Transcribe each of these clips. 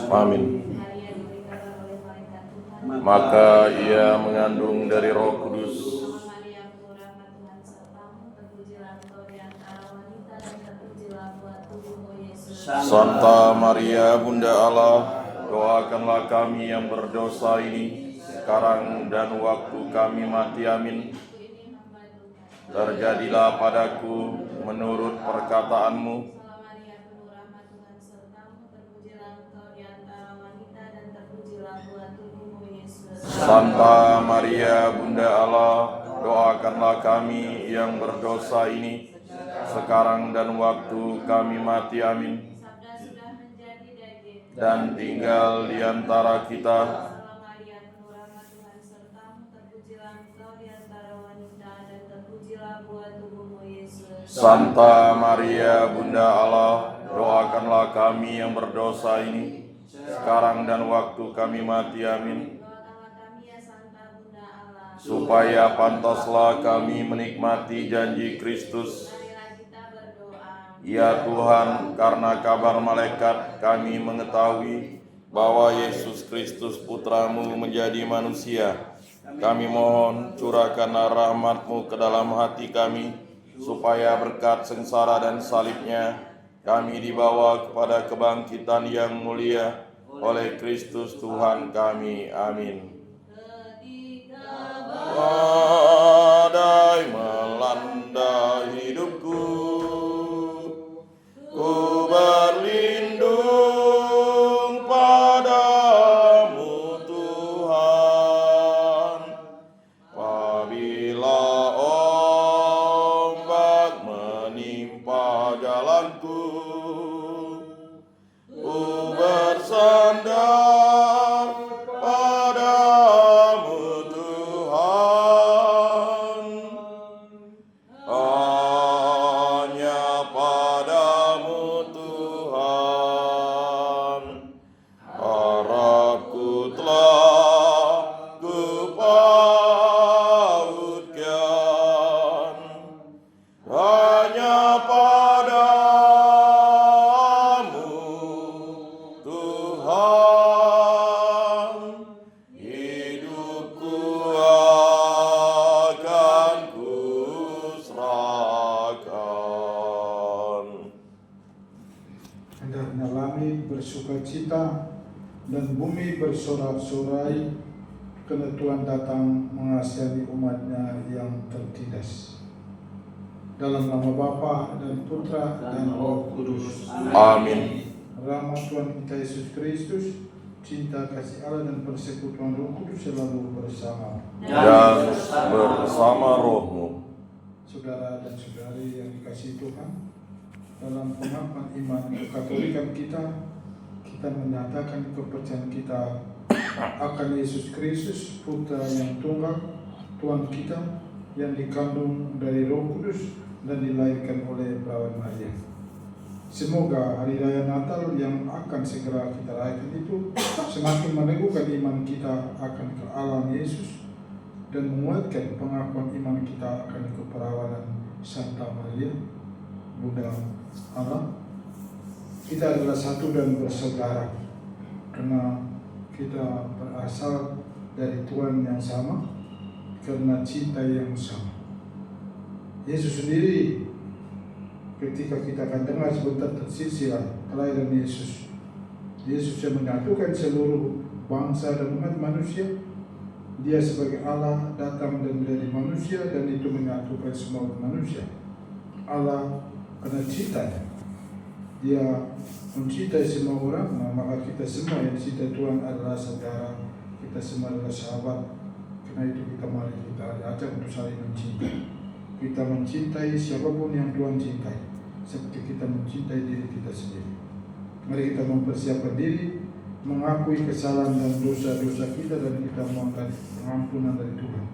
Amin. Maka ia mengandung dari Roh Kudus. Santa Maria Bunda Allah, doakanlah kami yang berdosa ini sekarang dan waktu kami mati. Amin. Terjadilah padaku menurut perkataanmu. Santa Maria Bunda Allah, doakanlah kami yang berdosa ini sekarang dan waktu kami mati. Amin. Dan tinggal di antara kita. Santa Maria Bunda Allah, doakanlah kami yang berdosa ini sekarang dan waktu kami mati. Amin. Supaya pantaslah kami menikmati janji Kristus. Ya Tuhan, karena kabar malaikat kami mengetahui bahwa Yesus Kristus Putra-Mu menjadi manusia. Kami mohon curahkanlah rahmat-Mu ke dalam hati kami, supaya berkat sengsara dan salibnya kami dibawa kepada kebangkitan yang mulia oleh Kristus Tuhan kami. Amin. Badai melanda hidupku, ku berlindung padamu Tuhan. Apabila ombak menimpa jalanku, ku bersandar dan bumi bersorak-sorai, karena Tuhan datang mengasihani umat-Nya yang tertindas. Dalam nama Bapa dan Putra dan Roh Kudus. Amin. Rahmat Tuhan kita Yesus Kristus, cinta kasih Allah dan persekutuan Roh Kudus selalu bersama dan bersama rohmu. Saudara dan saudari yang dikasihi Tuhan, dalam pengakuan iman Katolikan kita menyatakan kepercayaan kita akan Yesus Kristus, Putra yang tunggal, Tuhan kita, yang dikandung dari Roh Kudus dan dilahirkan oleh Perawan Maria. Semoga hari raya Natal yang akan segera kita rayakan itu semakin meneguhkan iman kita akan kealahan Yesus dan menguatkan pengakuan iman kita akan keperawanan Santa Maria, Bunda Allah. Kita adalah satu dan bersaudara karena kita berasal dari Tuhan yang sama, karena cinta yang sama. Yesus sendiri, ketika kita akan dengar sebentar silsilah kelahiran Yesus, Yesus yang menyatukan seluruh bangsa dan umat manusia. Dia sebagai Allah datang dan menjadi manusia, dan itu menyatukan semua manusia. Allah karena cintanya, Dia mencintai semua orang. Maka kita semua yang dicintai Tuhan adalah saudara, kita semua adalah sahabat, Karena itu mari kita ajak untuk saling mencintai. Kita mencintai siapapun yang Tuhan cintai, seperti kita mencintai diri kita sendiri. Mari kita mempersiapkan diri, mengakui kesalahan dan dosa-dosa kita, dan kita mohonkan pengampunan dari Tuhan.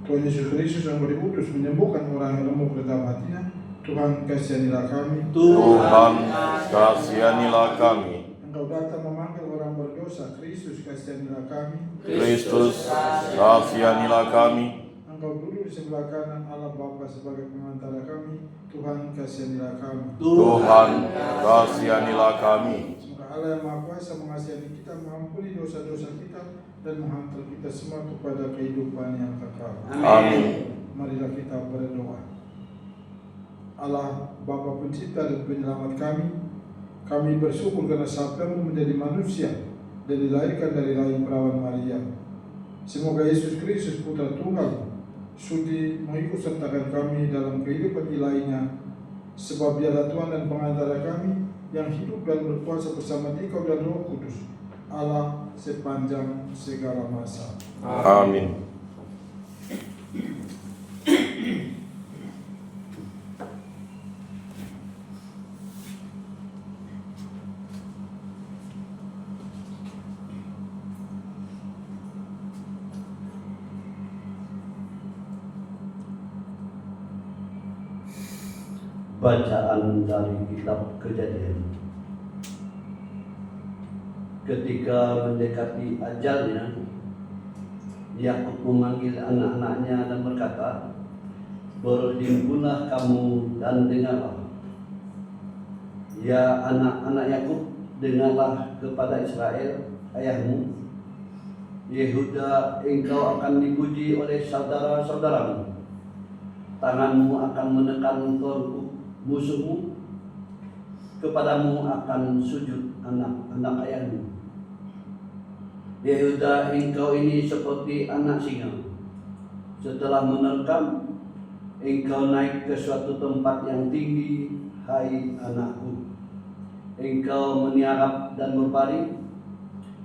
Tuhan Yesus Kristus yang diutus menyembuhkan orang yang lemah ke dalam hatinya. Tuhan kasihanilah kami. Tuhan kasihanilah kami. Engkau datang memanggil orang berdosa. Kristus kasihanilah kami. Kristus kasihanilah kami. Engkau duduk di sebelah kanan Allah Bapa sebagai pengantara kami. Tuhan kasihanilah kami. Tuhan kasihanilah kami. Semoga Allah yang Maha Kuasa mengasihi kita, mengampuni dosa-dosa kita, dan menghantar kita semua kepada kehidupan yang kekal. Amin. Marilah kita berdoa. Allah Bapa Pencipta dan Penyelamat kami bersyukur karena sabdamu menjadi manusia dan dilahirkan dari rahim perawan Maria. Semoga Yesus Kristus Putra Tunggal sudi mengikut sertakan kami dalam kehidupan ilahinya, sebab Dialah Tuhan dan pengantara kami yang hidup dan berkuasa bersama Dikau dan Roh Kudus, Allah sepanjang segala masa. Amin. Bacaan dari kitab Kejadian. Ketika mendekati ajalnya, Yakub memanggil anak-anaknya dan berkata, "Berhimpunlah kamu dan dengarlah. Ya anak-anak Yakub, dengarlah kepada Israel ayahmu. Yehuda, engkau akan dipuji oleh saudara-saudaramu. Tanganmu akan menekan musuhmu, kepadamu akan sujud anak-anak ayahmu. Yehuda, engkau ini seperti anak singa. Setelah menerkam, engkau naik ke suatu tempat yang tinggi, hai anakku. Engkau meniarap dan berbaring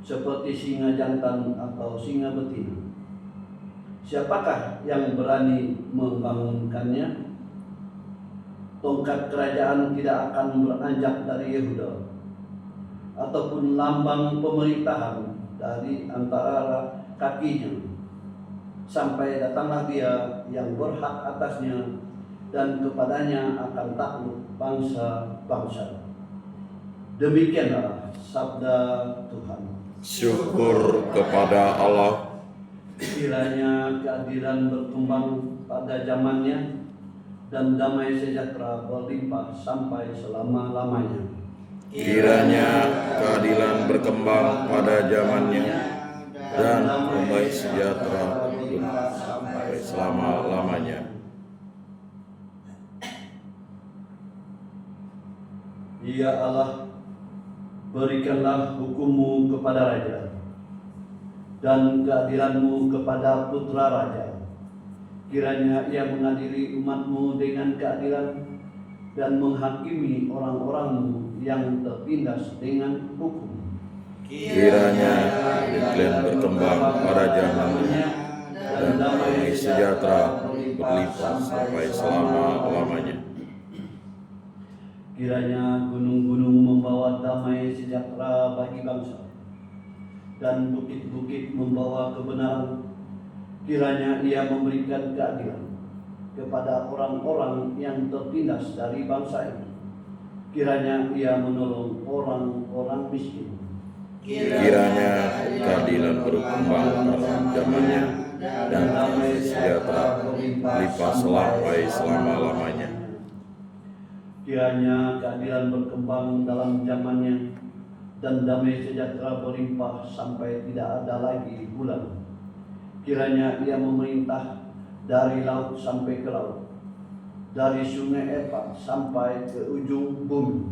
seperti singa jantan atau singa betina. Siapakah yang berani membangunkannya? Tongkat kerajaan tidak akan beranjak dari Yehuda, ataupun lambang pemerintahan dari antara kakinya, sampai datanglah Dia yang berhak atasnya, dan kepadanya akan takluk bangsa-bangsa." Demikianlah sabda Tuhan. Syukur kepada Allah. Kiranya keadilan berkembang pada zamannya, dan damai sejahtera berlimpah sampai selama-lamanya. Kiranya keadilan berkembang pada zamannya dan damai sejahtera sampai selama-lamanya. Ya Allah, berikanlah hukum-Mu kepada raja dan keadilan-Mu kepada putra raja. Kiranya Ia mengadili umat-Mu dengan keadilan dan menghakimi orang-orang-Mu yang tertindas dengan hukum. Kiranya keadilan berkembang pada zamannya dan damai sejahtera berlimpah sampai selama-lamanya. Kiranya gunung-gunung membawa damai sejahtera bagi bangsa, dan bukit-bukit membawa kebenaran. Kiranya Ia memberikan keadilan kepada orang-orang yang tertindas dari bangsa ini. Kiranya Ia menolong orang-orang miskin. Kiranya keadilan berkembang pada zamannya dan damai sejahtera berlimpah sampai selama-lamanya. Kiranya keadilan berkembang dalam zamannya dan damai sejahtera berlimpah sampai tidak ada lagi bulan. Kiranya Ia memerintah dari laut sampai ke laut, dari sungai Efrat sampai ke ujung bumi.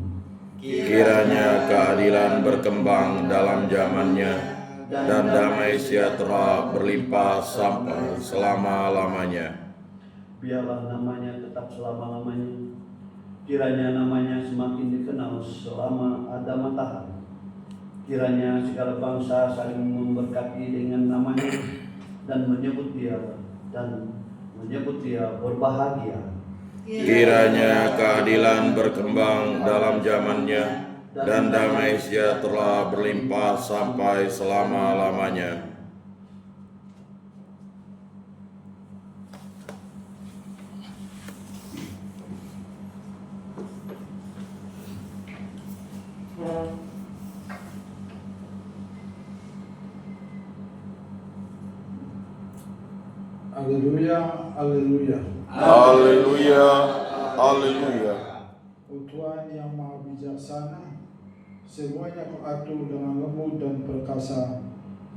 Kiranya keadilan berkembang dalam zamannya dan damai sejahtera berlimpah sampai selama-lamanya. Biarlah namanya tetap selama-lamanya. Kiranya namanya semakin dikenal selama ada matahari. Kiranya segala bangsa saling memberkati dengan namanya, dan menyebut dia berbahagia. Kiranya keadilan berkembang dalam zamannya, dan damai sejahtera berlimpah sampai selama-lamanya. Haleluya, haleluya. Haleluya, haleluya. Oh Tuhan yang maha bijaksana, semuanya Kau atur dengan lembut dan perkasa.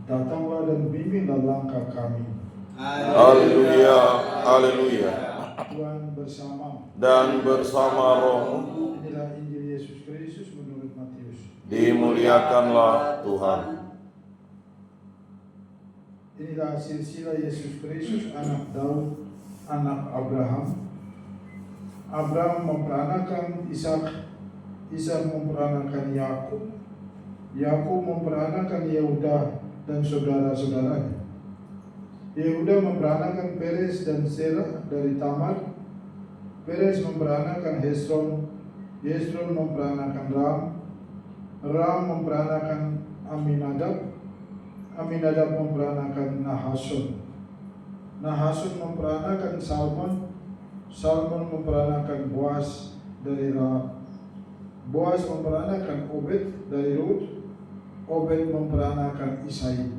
Datanglah dan bimbinglah langkah kami. Haleluya, haleluya. Tuhan bersama. Dan bersama rohmu, Inilah Injil Yesus Kristus menurut Matius. dimuliakanlah Tuhan. Inilah silsilah Yesus Kristus, anak Daud, anak Abraham. Abraham memperanakan Ishak, Ishak memperanakan Yakub, Yakub memperanakan Yehuda dan saudara-saudaranya. Yehuda memperanakan Perez dan Serah dari Tamar. Perez memperanakan Hesron, Hesron memperanakan Ram, Ram memperanakan Aminadab, Aminadab memperanakan Nahason, Nahason memperanakan Salmon, Salmon memperanakan Boaz dari Rahab, Boaz memperanakan Obed dari Rut, Obed memperanakan Isai,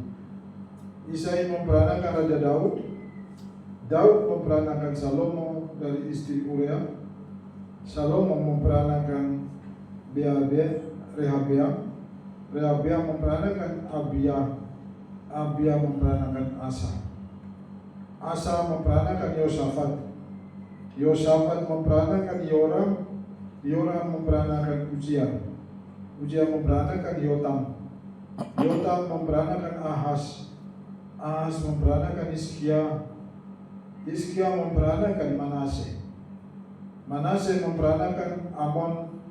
Isai memperanakan Raja Daud, Daud memperanakan Salomo dari istri Uria, Salomo memperanakan Rehabeam, Rehabeam memperanakan Abia, Abia memperanakan Asa, Asa memperanakan Yosafat, Yosafat memperanakan Yoram, Yoram memperanakan Uzziah, Uzziah memperanakan Yotam, Yotam memperanakan Ahaz, Ahaz memperanakan Hizkia, Hizkia memperanakan Manase, Manase memperanakan Amon,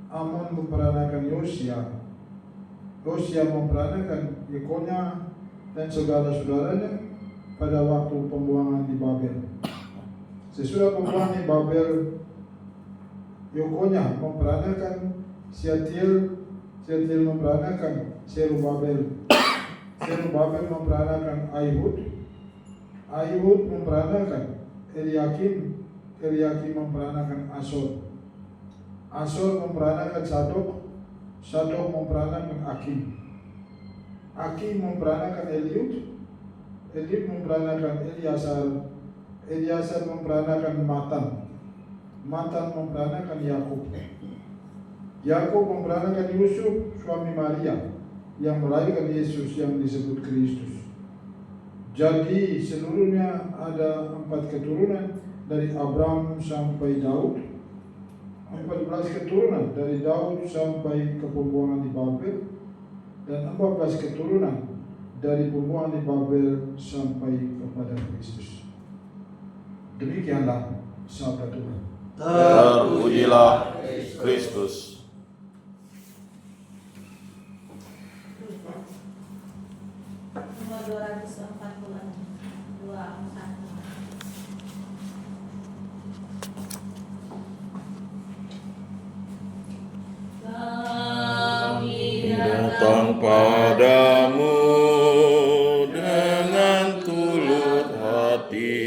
Amon memperanakan Yosia, Yosia memperanakan Yekonya dan saudara-saudaranya pada waktu pembuangan di Babel. Sesudah pembuangan di Babel, Yekonya memperanakan Sealtiel, Sealtiel memperanakan Serubabel, Serubabel memperanakan Ahihud, Ahihud memperanakan Eliakim, Eliakim memperanakan Asor, Asor memperanakan Sadok, Sadok memperanakan Akim, Akim memperanakan Eliud, Eliud memperanakan Eliasar, Eliasar memperanakan Matan, Matan memperanakan Yakub, Yakub memperanakan Yusuf suami Maria yang melahirkan Yesus yang disebut Kristus. Jadi seluruhnya ada 4 keturunan dari Abraham sampai Daud, 14 keturunan dari Daud sampai ke pembuangan di Babel, dan 14 keturunan dari pembuangan di Babel sampai kepada Kristus. Demikianlah sabda Tuhan. Terpujilah Kristus. Nomor 242. Datang padamu dengan tulus hati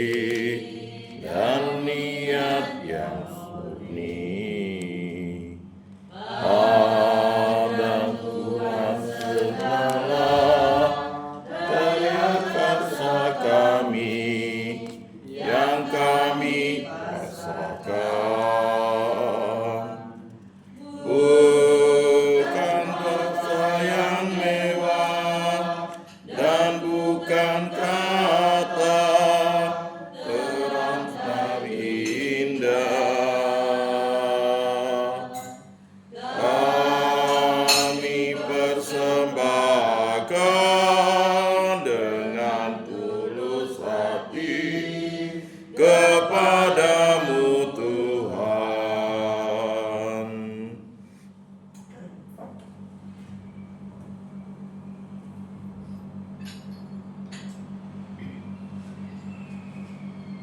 dan niat yang murni. Pada Tuhan segala daya kuasa kami yang kami rasakan. Bukan dosa yang mewah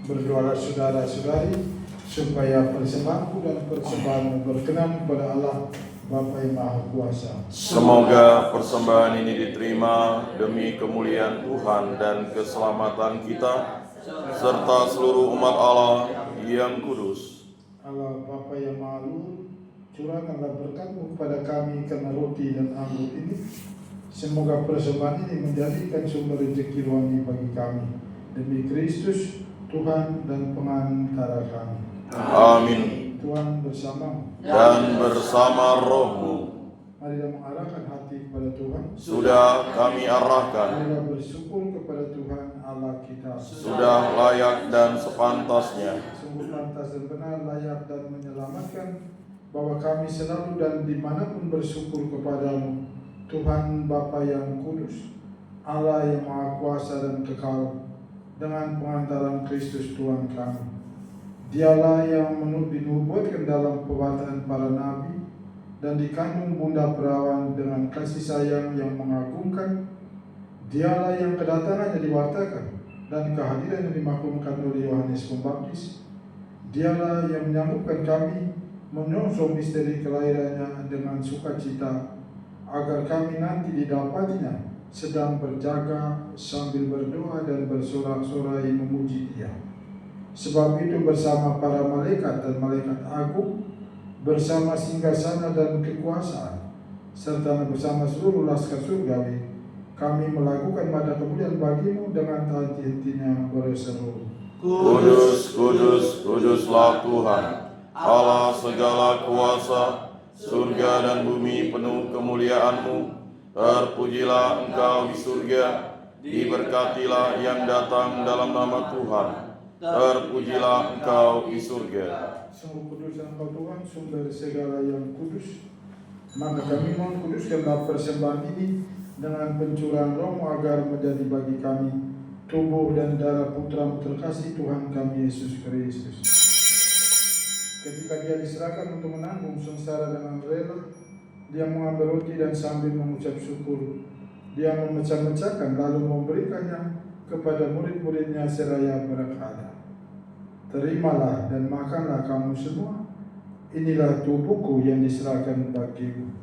Berdoalah saudara-saudari supaya persembahanku dan persembahanmu berkenan kepada Allah Bapa yang Maha Kuasa. Semoga persembahan ini diterima demi kemuliaan Tuhan dan keselamatan kita, serta seluruh umat Allah yang kudus. Allah Bapa yang Maha Luhur, curahkanlah berkat-Mu kepada kami karena roti dan anggur ini. Semoga persembahan ini menjadikan sumber rezeki rohani bagi kami. Demi Kristus, Tuhan dan pengantara kami. Amin. Tuhan bersamamu. Dan bersama rohmu. Marilah mengarahkan hati kepada Tuhan. Sudah kami arahkan. Marilah bersyukur kepada Tuhan Allah kita. Sudah layak dan sepantasnya. Sungguh pantas dan benar, layak dan menyelamatkan, bahwa kami selalu dan dimanapun bersyukur kepadamu, Tuhan Bapa yang kudus, Allah yang Maha Kuasa dan kekal, dengan pengantaran Kristus Tuhan kami. Dialah yang dinubuatkan dalam pewartaan para nabi dan dikandung bunda perawan dengan kasih sayang yang mengagumkan. Dialah yang kedatangannya diwartakan dan kehadirannya dimaklumkan oleh Yohanes Pembaptis. Dialah yang menyambutkan kami menyongsong misteri kelahirannya dengan sukacita, agar kami nanti didapatinya sedang berjaga sambil berdoa dan bersorak-sorai memuji Dia. Sebab itu bersama para malaikat dan malaikat agung, bersama singgasana dan kekuasaan, serta bersama seluruh laskar surgawi, kami melakukan mada kemuliaan bagi-Mu dengan tak henti-hentinya berseru, Kudus, kudus, kuduslah Tuhan, Allah segala kuasa, surga dan bumi penuh kemuliaan-Mu. Terpujilah Engkau di surga, diberkatilah yang datang dalam nama Tuhan. Terpujilah Engkau di surga. sungguh kudus Engkau Tuhan, sumber segala yang kudus. Maka kami mohon kuduskanlah persembahan ini dengan pencurahan Roh-Mu, agar menjadi bagi kami tubuh dan darah Putra-Mu terkasih Tuhan kami Yesus Kristus. Ketika Dia diserahkan untuk menanggung sengsara dengan rela, Dia mengambil roti dan sambil mengucap syukur, Dia memecah-mecahkan lalu memberikannya kepada murid-muridnya seraya berkata, "Terimalah dan makanlah kamu semua, inilah tubuhku yang diserahkan bagimu."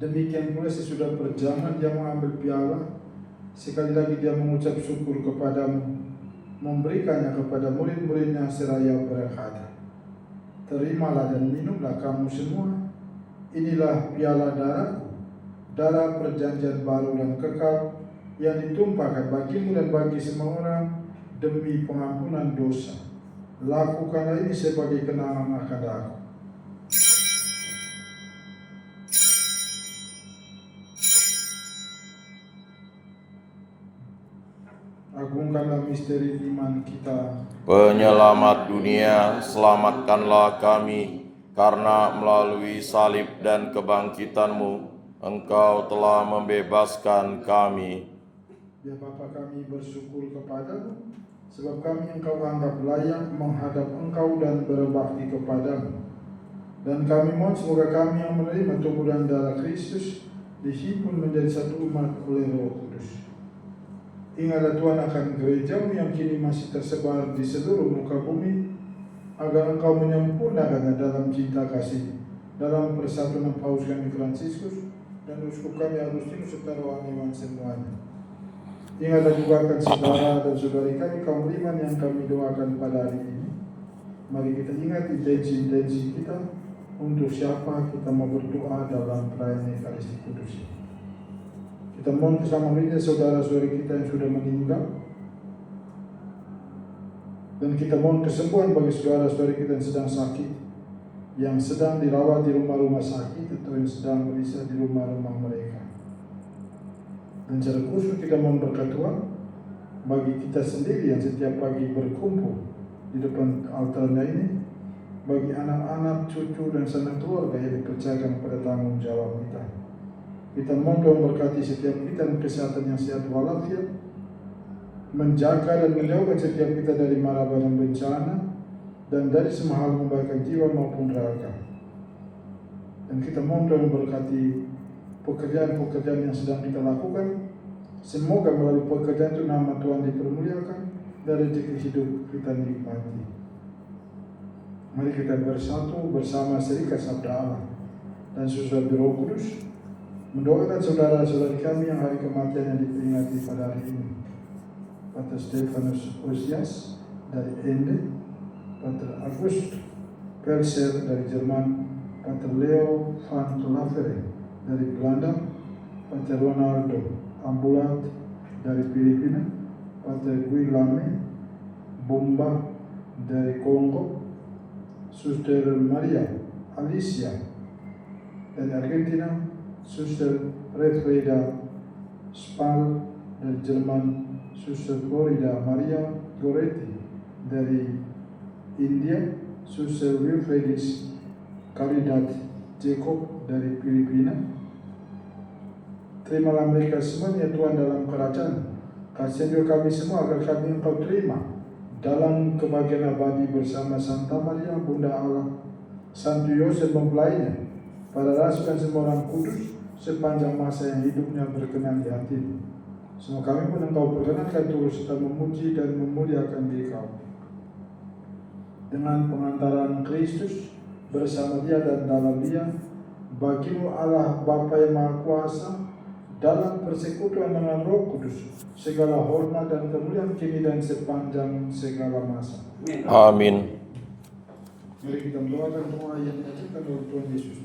Demikian pula sesudah berjalan Dia mengambil piala, sekali lagi Dia mengucap syukur kepadamu, memberikannya kepada murid-muridnya seraya berkata, "Terimalah dan minumlah kamu semua, inilah piala darahku, darah perjanjian baru dan kekal, yang ditumpahkan bagimu dan bagi semua orang demi pengampunan dosa. Lakukanlah ini sebagai kenangan akan aku." Agungkanlah misteri iman kita. Penyelamat dunia, selamatkanlah kami, karena melalui salib dan kebangkitan-Mu, Engkau telah membebaskan kami. Ya Bapa, kami bersyukur kepadamu, sebab kami Engkau anggap layak menghadap Engkau dan berbakti kepadamu. Dan kami mohon semoga kami yang menerima tubuh dan darah Kristus dihimpun menjadi satu umat oleh Roh Kudus. Ingatlah Tuhan akan gereja-Mu yang kini masih tersebar di seluruh muka bumi, agar Engkau menyempurnakannya dalam cinta kasih, dalam persatuan Paus kami Fransiskus dan Uskup kami Agustinus serta rohaniwan semuanya. Ingatlah juga akan saudara dan saudari kami kaum beriman yang kami doakan pada hari ini. Mari kita ingat intensi-intensi kita untuk siapa kita mau berdoa dalam perayaan Ekaristi Kudus ini. Kita mohon bersama saudara-saudari kita yang sudah meninggal, dan kita mohon kesembuhan bagi saudara-saudari kita yang sedang sakit, yang sedang dirawat di rumah-rumah sakit atau yang sedang berisah di rumah-rumah mereka. Dan secara khusus kita mohon berkat Tuhan bagi kita sendiri yang setiap pagi berkumpul di depan altarnya ini, bagi anak-anak, cucu dan sanak keluarga yang dipercayakan pada tanggung jawab kita. Kita mohon Tuhan berkati setiap kita dengan kesehatan yang sehat walafiat, menjaga dan menjauhkan setiap kita dari mara bahaya bencana dan dari semua hal membahayakan jiwa maupun raga. Dan kita mohon Tuhan berkati pekerjaan-pekerjaan yang sedang kita lakukan. Semoga melalui pekerjaan itu nama Tuhan dipermuliakan dan rezeki hidup kita nikmati. Mari kita bersatu bersama serikat sabda Allah dan susul Roh Kudus mendoakan saudara-saudari kami yang hari kematiannya diperingati pada hari ini. Pater Stefanus Osias dari Ende, Pater August Pelser dari Jerman, Pater Leo van Lavere dari Belanda, Pater Ronaldo Ambulat dari Filipina, Pater Guilame Bomba dari Kongo, Suster Maria Alicia dari Argentina, Suster Refreda Spal dari Jerman, Suster Florida Maria Goretti dari India, Suster Wilfredis Kalidat Jacob dari Filipina. Terimalah mereka semua ya Tuhan dalam kerajaan. Kasihan juga kami semua agar kami Engkau terima dalam kebahagiaan abadi bersama Santa Maria Bunda Allah, Santo Yosef mempelainya, para rasul dan semua orang kudus sepanjang masa yang hidupnya berkenan di hati. Semua kami pun Engkau perkenankan terus serta memuji dan memuliakan diri Kau. Dengan pengantaran Kristus bersama Dia dan dalam Dia, bagimu Allah Bapa yang Maha Kuasa, dalam persekutuan dengan Roh Kudus, segala hormat dan kemuliaan kini dan sepanjang segala masa. Amin. Mari kita mendoakan doa yang diajarkan oleh Tuhan Yesus.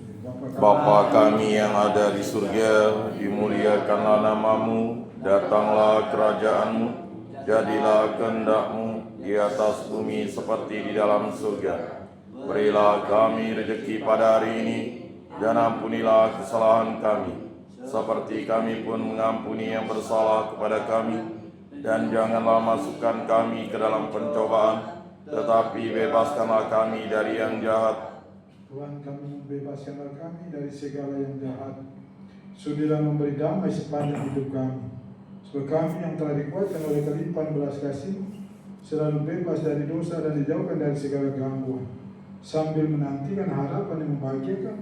Bapa kami yang ada di surga, dimuliakanlah namamu, datanglah kerajaan-Mu, jadilah kehendak-Mu di atas bumi seperti di dalam surga. Berilah kami rezeki pada hari ini, dan ampunilah kesalahan kami, seperti kami pun mengampuni yang bersalah kepada kami, dan janganlah masukkan kami ke dalam pencobaan, tetapi bebaskanlah kami dari yang jahat. Tuhan, kami membebaskanlah kami dari segala yang jahat. Sudilah memberi damai sepanjang hidup kami, supaya kami yang telah dikuatkan oleh kelimpahan belas kasih selalu bebas dari dosa dan dijauhkan dari segala gangguan, sambil menantikan harapan yang membahagiakan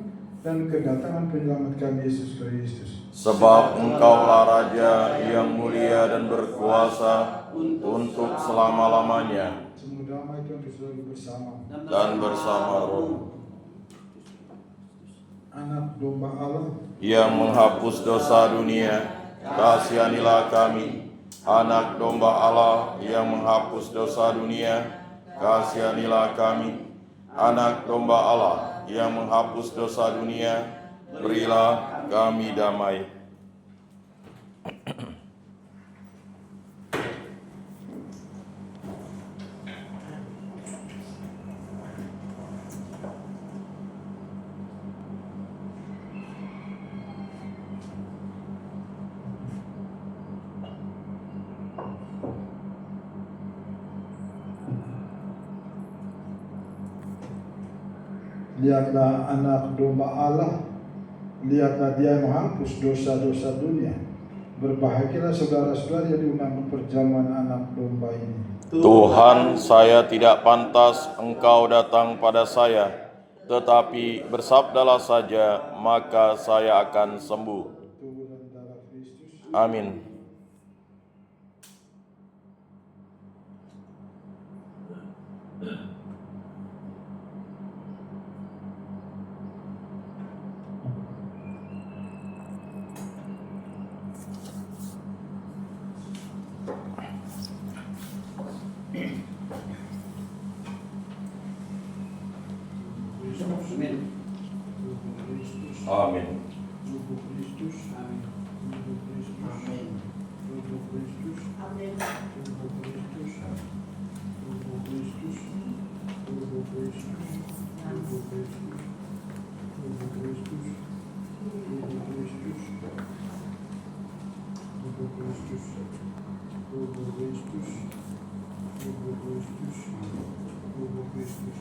dan kedatangan penyelamat kami Yesus Kristus. Sebab Engkaulah Raja yang mulia dan berkuasa untuk selama-lamanya, Semoga damai Tuhan selalu bersama. dan bersama Roh Anak domba Allah yang menghapus dosa dunia, kasihanilah kami. Anak domba Allah yang menghapus dosa dunia, kasihanilah kami. Anak domba Allah yang menghapus dosa dunia, berilah kami damai. Lihatlah anak domba Allah, lihatlah Dia yang menghapus dosa-dosa dunia. Berbahagialah saudara-saudara yang diundang ke perjamuan anak domba ini. Tuhan, saya tidak pantas Engkau datang pada saya, tetapi bersabdalah saja, maka saya akan sembuh. Tubuh dan darah Kristus. Amin. Amin. Amin. Tubuh Kristus. Amin. Tubuh Kristus. Amin. Tubuh Kristus. Amin. Tubuh Kristus. Tubuh Kristus. Tubuh Kristus. Tubuh Kristus. Tubuh Kristus. Tubuh Kristus. Tubuh Kristus. Tubuh Kristus. Tubuh Kristus. Tubuh Kristus.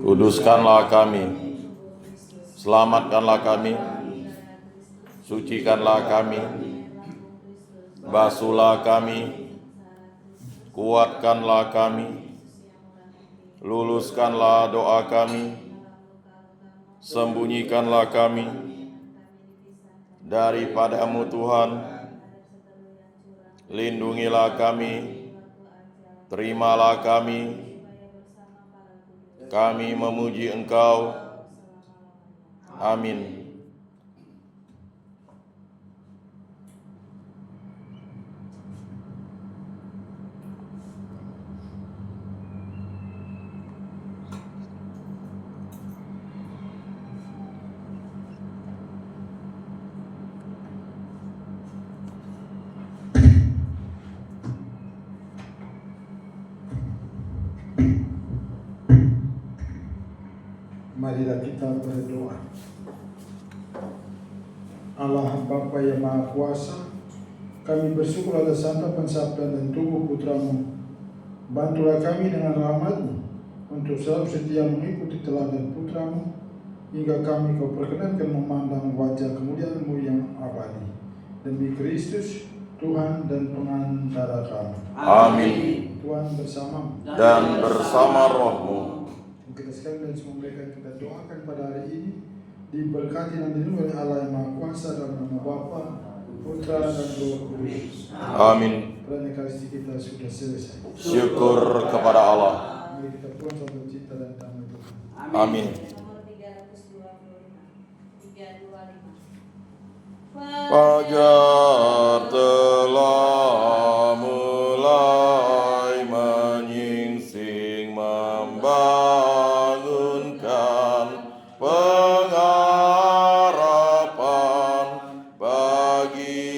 Kuduskanlah kami, selamatkanlah kami, sucikanlah kami, basuhlah kami, kuatkanlah kami, luluskanlah doa kami, sembunyikanlah kami daripadamu Tuhan, lindungilah kami, terimalah kami memuji Engkau. Amin. Marilah kita berdoa. Allah Bapa yang Maha Kuasa, kami bersyukur atas santapan sabda dan tubuh putramu. Bantulah kami dengan rahmat-Mu untuk selalu setia mengikuti teladan putramu, hingga kami Kau perkenankan memandang wajah kemuliaan-Mu yang abadi. Demi Kristus, Tuhan dan pengantara kami. Amin. Tuhan bersamamu. Dan bersama rohmu. Kita sekalian dan semua mereka yang kita doakan pada hari ini diberkati dan dilindungi oleh Allah yang Maha Kuasa dalam nama Bapa, Putra dan Roh Kudus. Amin. Perayaan Ekaristi kita sudah selesai. Syukur kepada Allah. Mari kita pulang satu cinta dan damai Tuhan. Amin. Nomor 325. 325. Fajar telah mulai menyingsing membangunkan pengharapan bagi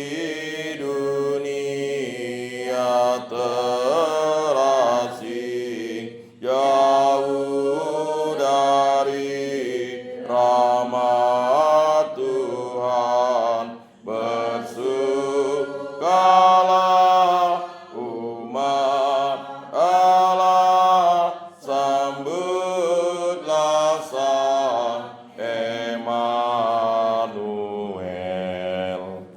dunia terasing jauh dari rahmat